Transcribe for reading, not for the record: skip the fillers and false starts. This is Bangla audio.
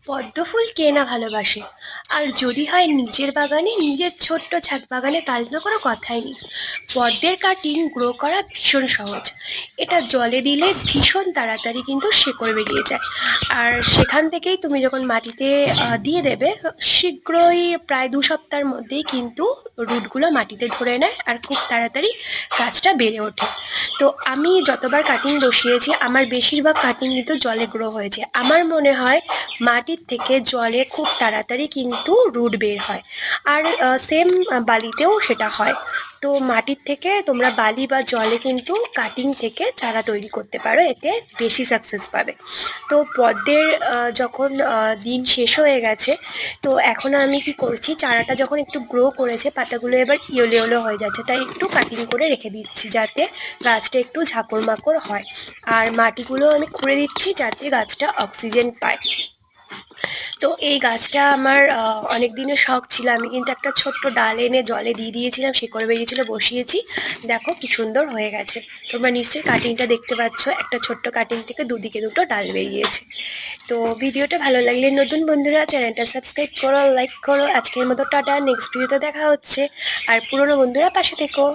পদ্ম ফুল কে না ভালোবাসে। আর যদি হয় নিজের বাগানে, নিজের ছোট্ট ছাদ বাগানে, তাহলে তো কোনো কথাই নেই। পদ্মের কাটিং গ্রো করা ভীষণ সহজ। এটা জলে দিলে ভীষণ তাড়াতাড়ি কিন্তু শেকড় বেরিয়ে যায়। আর সেখান থেকেই তুমি যখন মাটিতে দিয়ে দেবে, শীঘ্রই প্রায় 2 সপ্তাহের মধ্যেই কিন্তু রুটগুলো মাটিতে ধরে নেয় আর খুব তাড়াতাড়ি গাছটা বেড়ে ওঠে। তো আমি যতবার কাটিং বসিয়েছি, আমার বেশিরভাগ কাটিং কিন্তু জলে গ্রো হয়েছে। আমার মনে হয় মাটির থেকে জলে খুব তাড়াতাড়ি কিন্তু রুট বের হয়। আর সেম বালিতেও সেটা হয়। তো মাটির থেকে তোমরা বালি বা জলে কিন্তু কাটিং থেকে চারা তৈরি করতে পারো, এতে বেশি সাকসেস পাবে। তো পদ্মের যখন দিন শেষ হয়ে গেছে, তো এখন আমি কি করছি, চারাটা যখন একটু গ্রো করেছে, পাতাগুলো এবার ইয়েলো ইয়েলো হয়ে যাচ্ছে, তাই একটু কাটিং করে রেখে দিচ্ছি যাতে গাছটা একটু ঝাঁকড় মাকড় হয়। আর মাটিগুলো আমি খুঁড়ে দিচ্ছি যাতে গাছটা অক্সিজেন পায়। তো এই গাছটা আমার অনেক দিনের শখ ছিল। আমি কিন্তু একটা ছোট্ট ডাল এনে জলে দিয়ে দিয়েছিলাম, শিকড় বেরিয়েছিল, বসিয়েছি। দেখো কি সুন্দর হয়ে গেছে। তোমরা নিশ্চয়ই কাটিংটা দেখতে পাচ্ছ, একটা ছোট্ট কাটিং থেকে দুদিকে দুটো ডাল বেরিয়েছে। তো ভিডিওটা ভালো লাগলে নতুন বন্ধুরা চ্যানেলটা সাবস্ক্রাইব করো, লাইক করো। আজকের মতো টাটা, নেক্সট ভিডিওতে দেখা হচ্ছে। আর পুরনো বন্ধুরা পাশে থেকো।